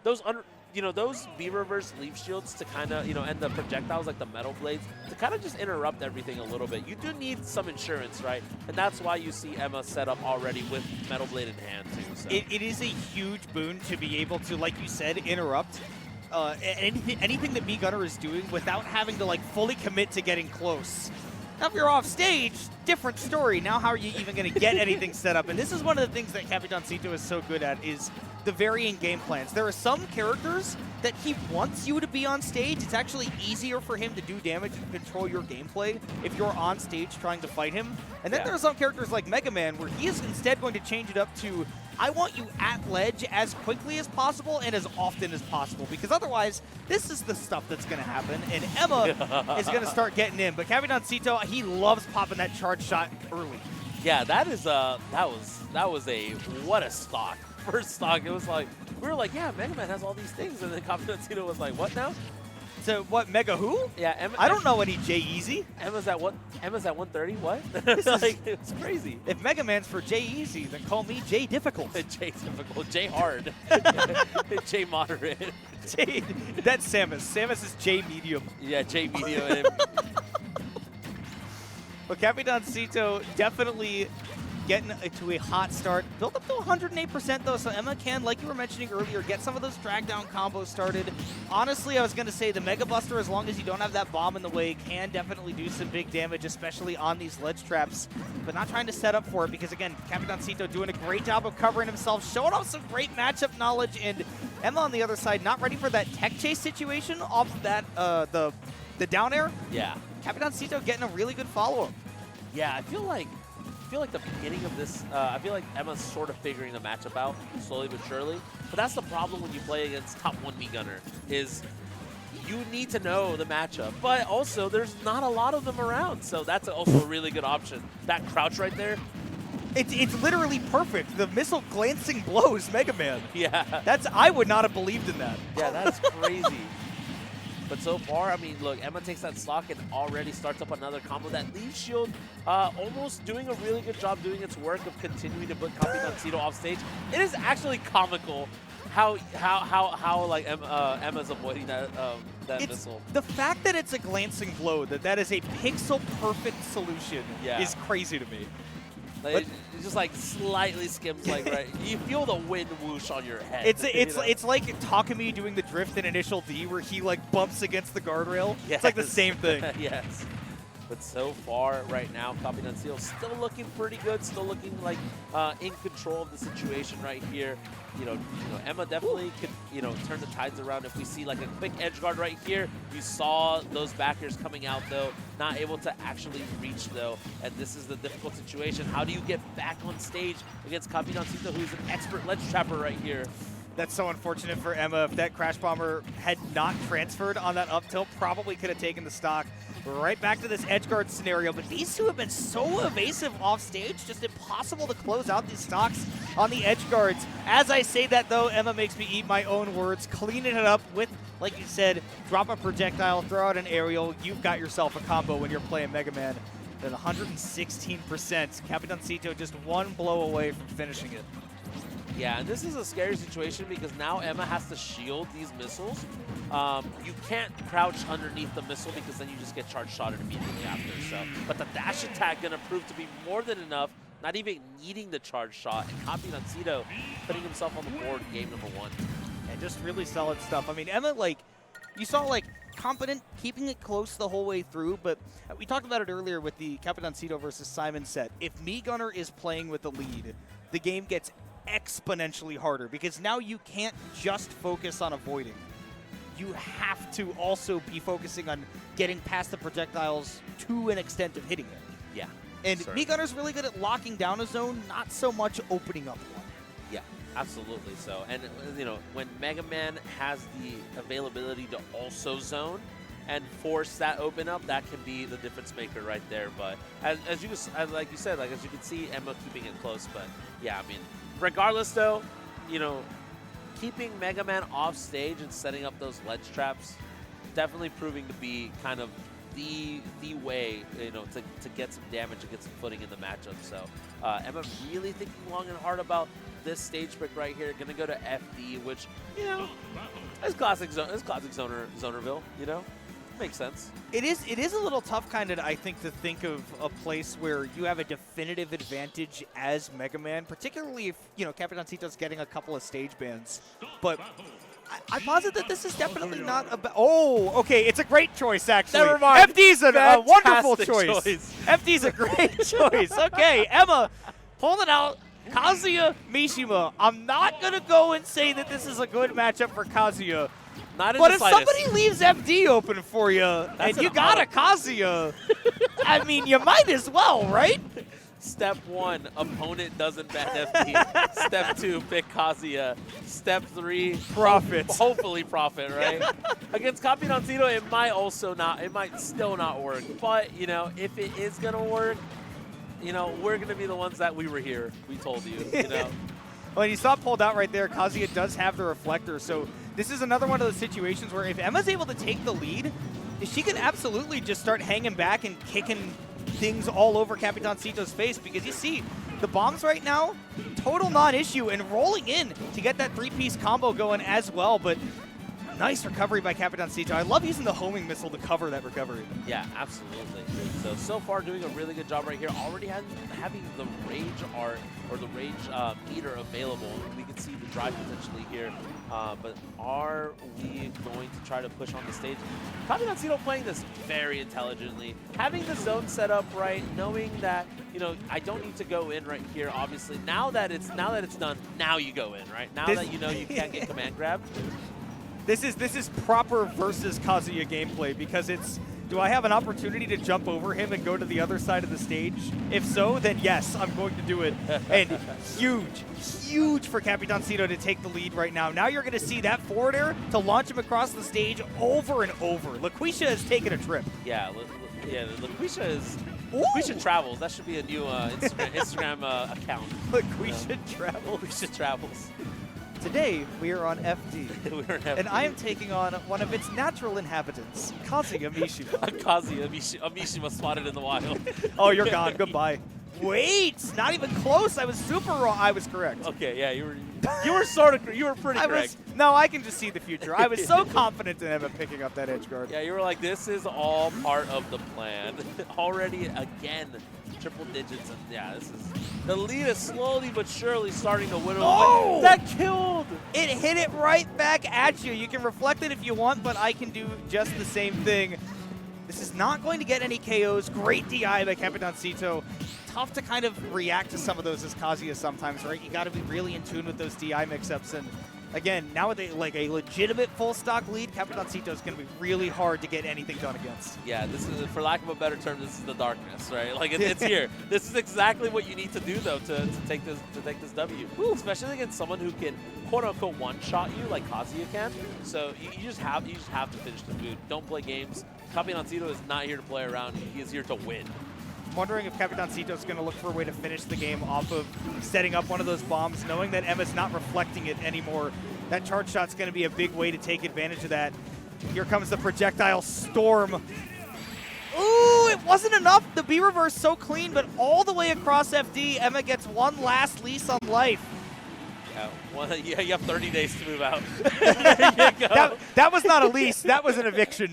those those V reverse leaf shields to kind of and the projectiles like the metal blades to kind of just interrupt everything a little bit. You do need some insurance, right? And that's why you see Emma set up already with metal blade in hand too. So. It is a huge boon to be able to, like you said, interrupt anything that B Gunner is doing without having to like fully commit to getting close. Now, if you're off stage, different story. Now, how are you even going to get anything set up? And this is one of the things that Capitancito is so good at is the varying game plans. There are some characters that he wants you to be on stage. It's actually easier for him to do damage and control your gameplay if you're on stage trying to fight him. And then there are some characters like Mega Man where he is instead going to change it up to, I want you at ledge as quickly as possible and as often as possible, because otherwise, this is the stuff that's going to happen, and Emma is going to start getting in. But Capitancito, he loves popping that charge shot early. Yeah, that was a what a stock. First stock, it was like, we were like, yeah, Mega Man has all these things, and then Capitancito was like, what now? So what, Mega who? Yeah, I don't know any J-Easy. Emma's at what? Emma's at 130. What? Like, it's crazy. If Mega Man's for J-Easy, then call me J Difficult. J difficult. J hard. J moderate. That's Samus. Samus is J medium. Yeah, J medium. But Capitancito definitely getting to a hot start. Built up to 108% though, so Emma can, like you were mentioning earlier, get some of those drag down combos started. Honestly, I was going to say the Mega Buster, as long as you don't have that bomb in the way, can definitely do some big damage, especially on these ledge traps, but not trying to set up for it because, again, Capitancito doing a great job of covering himself, showing off some great matchup knowledge, and Emma on the other side not ready for that tech chase situation off that, the down air. Yeah. Capitancito getting a really good follow-up. Yeah, I feel like the beginning of this, I feel like Emma's sort of figuring the matchup out slowly but surely. But that's the problem when you play against top 1 B Gunner, is you need to know the matchup. But also, there's not a lot of them around, so that's also a really good option. That crouch right there. It's literally perfect. The missile glancing blows Mega Man. Yeah. I would not have believed in that. Yeah, that's crazy. But so far, I mean, look, Emma takes that stock and already starts up another combo. That leaf shield almost doing a really good job doing its work of continuing to put Capitancito off stage. It is actually comical how like Emma's avoiding that missile. The fact that it's a glancing blow, that is a pixel perfect solution, is crazy to me. Like, it just like slightly skims, like right. You feel the wind whoosh on your head. It's like Takumi doing the drift in Initial D, where he like bumps against the guardrail. Yes. It's like the same thing. Yes. But so far, right now, Capitancito still looking pretty good. Still looking like in control of the situation right here. Emma definitely could, turn the tides around if we see like a quick edge guard right here. You saw those backers coming out though, not able to actually reach though, and this is the difficult situation. How do you get back on stage against Capitancito, who's an expert ledge trapper right here? That's so unfortunate for Emma. If that Crash Bomber had not transferred on that up tilt, probably could have taken the stock. We're right back to this edge guard scenario, but these two have been so evasive off stage, just impossible to close out these stocks on the edge guards. As I say that though, Emma makes me eat my own words, cleaning it up with, like you said, drop a projectile, throw out an aerial. You've got yourself a combo when you're playing Mega Man. At 116%, Capitancito just one blow away from finishing it. Yeah, and this is a scary situation because now Emma has to shield these missiles. You can't crouch underneath the missile because then you just get charge shotted immediately after. So, but the dash attack gonna prove to be more than enough, not even needing the charge shot. And Capitancito putting himself on the board, game number 1. And just really solid stuff. I mean, Emma, like, you saw, like, competent, keeping it close the whole way through, but we talked about it earlier with the Capitancito versus Simon set. If Me Gunner is playing with the lead, the game gets exponentially harder because now you can't just focus on avoiding. You have to also be focusing on getting past the projectiles to an extent of hitting it. Yeah. And Me Gunner's really good at locking down a zone, not so much opening up one. Yeah, absolutely so. And, when Mega Man has the availability to also zone and force that open up, that can be the difference maker right there. But as you said, as you can see, Emma keeping it close. But yeah, I mean, regardless though, keeping Mega Man off stage and setting up those ledge traps, definitely proving to be kind of the way, to get some damage and get some footing in the matchup. So Emma really thinking long and hard about this stage pick right here. Going to go to FD, which you know, it's classic Zonerville, you know? Makes sense. It is a little tough kind of, I think, to think of a place where you have a definitive advantage as Mega Man, particularly if, you know, Capitancito's getting a couple of stage bans. But I posit that this is definitely not about. Oh, okay, it's a great choice, actually. Never mind. FD's a wonderful choice. FD's a great choice. Okay, Emma, pull it out. Kazuya Mishima. I'm not going to go and say that this is a good matchup for Kazuya. Not in But the if slightest. somebody leaves FD open for you and you got a Kazuya, I mean, you might as well, right? Step 1, opponent doesn't ban FD. Step 2, pick Kazuya. Step 3, Profit. Hopefully profit, right? Against Capitancito, it might still not work. But, you know, if it is going to work, you know, we're going to be the ones that we were here. We told you, you know. Well, you saw it pulled out right there. Kazuya does have the reflector, so this is another one of those situations where if Emma's able to take the lead, she can absolutely just start hanging back and kicking things all over Capitancito's face, because you see the bombs right now, total non-issue, and rolling in to get that three-piece combo going as well. But nice recovery by Capitancito. I love using the homing missile to cover that recovery. Yeah, absolutely. So far doing a really good job right here. Already having the rage art or the rage meter available. We can see the drive potentially here. But are we going to try to push on the stage? Capitancito playing this very intelligently. Having the zone set up right, knowing that, you know, I don't need to go in right here, obviously. Now that it's done, now you go in, right? Now that you know you can't get command grabbed. This is proper versus Kazuya gameplay, because it's, do I have an opportunity to jump over him and go to the other side of the stage? If so, then yes, I'm going to do it. And huge for Capitancito to take the lead right now. Now you're going to see that forward air to launch him across the stage over and over. LaQuisha has taken a trip. Yeah, LaQuisha travels. That should be a new Instagram account. LaQuisha travels. LaQuisha travels. Today, we are on FD. We're on FD. And I am taking on one of its natural inhabitants, Kazuya Mishima. Kazuya Mishima spotted in the wild. Oh, you're gone. Goodbye. Wait, not even close. I was super wrong. I was correct. Okay, yeah, you were pretty correct. No, I can just see the future. I was so confident in Emma picking up that edge guard. Yeah, you were like, this is all part of the plan. Already, again, triple digits. And yeah, this is, the lead is slowly but surely starting to whittle away. That killed! It hit it right back at you. You can reflect it if you want, but I can do just the same thing. This is not going to get any KOs. Great DI by Capitancito. Tough to kind of react to some of those as Kazuya sometimes, right? You got to be really in tune with those DI mix-ups. And again, now with a legitimate full stock lead, Capitancito is going to be really hard to get anything done against. Yeah, this is, for lack of a better term, this is the darkness, right? Like it's here. This is exactly what you need to do though to take this W. Ooh, especially against someone who can quote unquote one-shot you like Kazuya can. So you just have to finish the food. Don't play games. Capitancito is not here to play around. He is here to win. I'm wondering if Capitancito is going to look for a way to finish the game off of setting up one of those bombs, knowing that Emma's not reflecting it anymore. That charge shot's going to be a big way to take advantage of that. Here comes the projectile storm. Ooh, it wasn't enough. The B reverse so clean, but all the way across FD, Emma gets one last lease on life. Yeah, you have 30 days to move out. There you go. That was not a lease. That was an eviction.